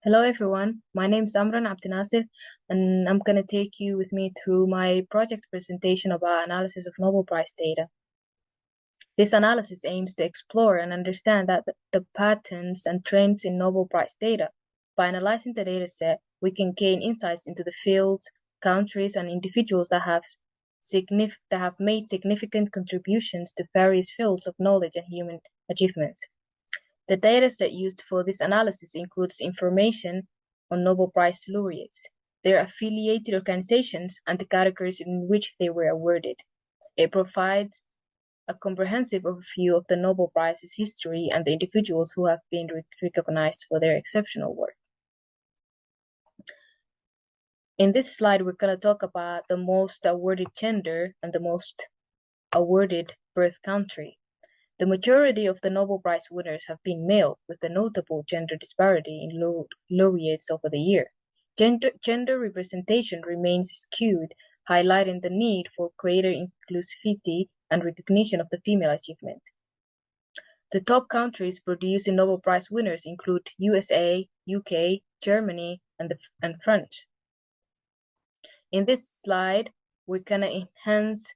Hello everyone, my name is Amran Abdinasir and I'm going to take you with me through my project presentation about analysis of Nobel Prize data. This analysis aims to explore and understand the patterns and trends in Nobel Prize data. By analyzing the data set, we can gain insights into the fields, countries, and individuals that have made significant contributions to various fields of knowledge and human achievements. The dataset used for this analysis includes information on Nobel Prize laureates, their affiliated organizations, and the categories in which they were awarded. It provides a comprehensive overview of the Nobel Prize's history and the individuals who have been recognized for their exceptional work. In this slide, we're going to talk about the most awarded gender and the most awarded birth country. The majority of the Nobel Prize winners have been male, with a notable gender disparity in laureates over the year. Gender representation remains skewed, highlighting the need for greater inclusivity and recognition of the female achievement. The top countries producing Nobel Prize winners include USA, UK, Germany, and France. In this slide, we're going to enhance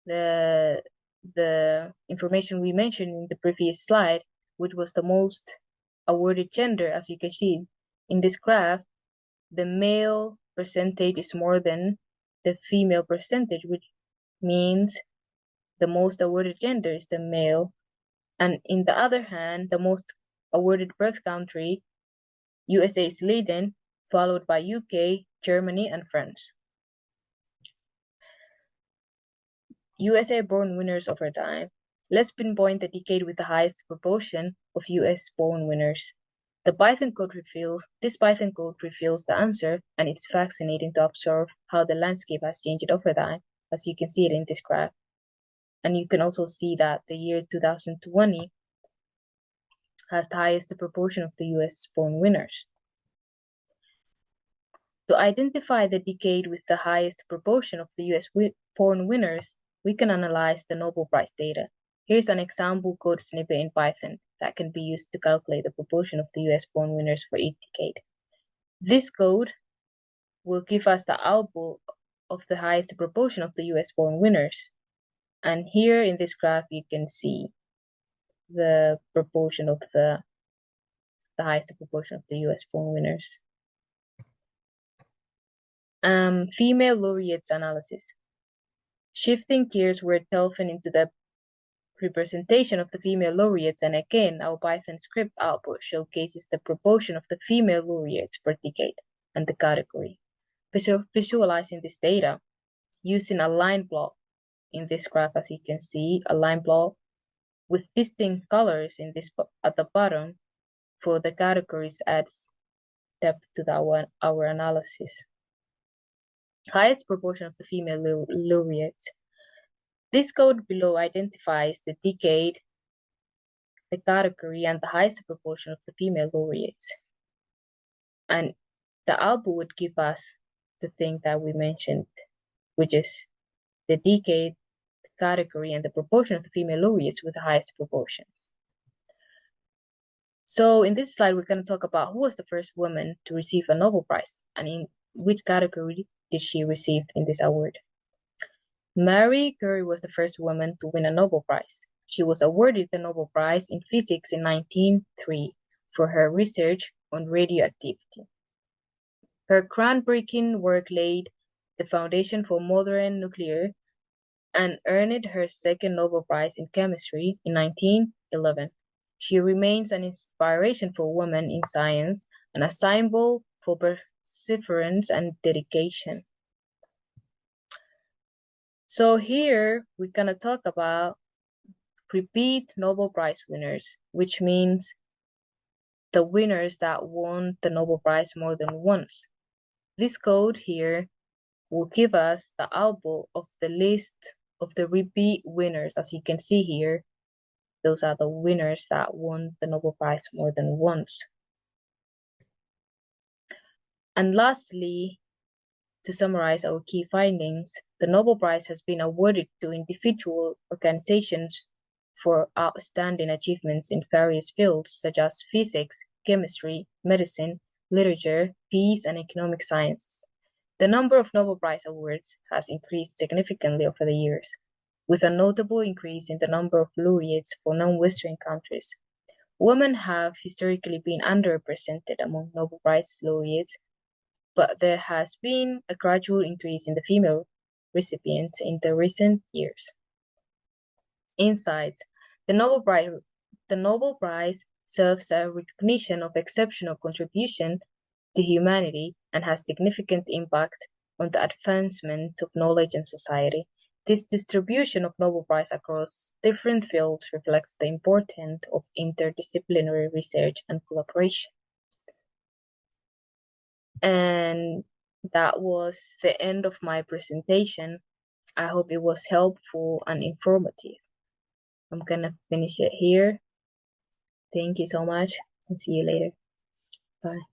the information we mentioned in the previous slide, which was the most awarded gender. As you can see in this graph, the male percentage is more than the female percentage, which means the most awarded gender is the male. And in the other hand, the most awarded birth country, USA is leading, followed by UK, Germany, and France. USA-born winners over time. Let's pinpoint the decade with the highest proportion of US-born winners. This Python code reveals the answer, and it's fascinating to observe how the landscape has changed over time, as you can see it in this graph. And you can also see that the year 2020 has the highest proportion of the US-born winners. To identify the decade with the highest proportion of the US-born winners, we can analyze the Nobel Prize data. Here's an example code snippet in Python that can be used to calculate the proportion of the US-born winners for each decade. This code will give us the output of the highest proportion of the US-born winners. And here in this graph, you can see the proportion of the highest proportion of the US-born winners. Female laureates analysis. Shifting gears, we're delving into the representation of the female laureates, and again, our Python script output showcases the proportion of the female laureates per decade and the category. Visualizing this data using a line block in this graph, as you can see, a line block with distinct colors in this at the bottom for the categories adds depth to our analysis. Highest proportion of the female laureates. This code below identifies the decade, the category, and the highest proportion of the female laureates. And the output would give us the thing that we mentioned, which is the decade, the category, and the proportion of the female laureates with the highest proportion. So in this slide, we're going to talk about who was the first woman to receive a Nobel Prize and in which category did she receive in this award. Marie Curie was the first woman to win a Nobel Prize. She was awarded the Nobel Prize in Physics in 1903 for her research on radioactivity. Her groundbreaking work laid the foundation for modern nuclear and earned her second Nobel Prize in chemistry in 1911. She remains an inspiration for women in science and a symbol for perseverance and dedication. So here we're going to talk about repeat Nobel Prize winners, which means the winners that won the Nobel Prize more than once. This code here will give us the output of the list of the repeat winners. As you can see here, those are the winners that won the Nobel Prize more than once. And lastly, to summarize our key findings, the Nobel Prize has been awarded to individual organizations for outstanding achievements in various fields such as physics, chemistry, medicine, literature, peace, and economic sciences. The number of Nobel Prize awards has increased significantly over the years, with a notable increase in the number of laureates for non-Western countries. Women have historically been underrepresented among Nobel Prize laureates, but there has been a gradual increase in the female recipients in the recent years. Insights: The Nobel Prize serves as a recognition of exceptional contribution to humanity and has significant impact on the advancement of knowledge and society. This distribution of Nobel Prize across different fields reflects the importance of interdisciplinary research and collaboration. And that was the end of my presentation. I hope it was helpful and informative. I'm gonna finish it here. Thank you so much and see you later. Bye.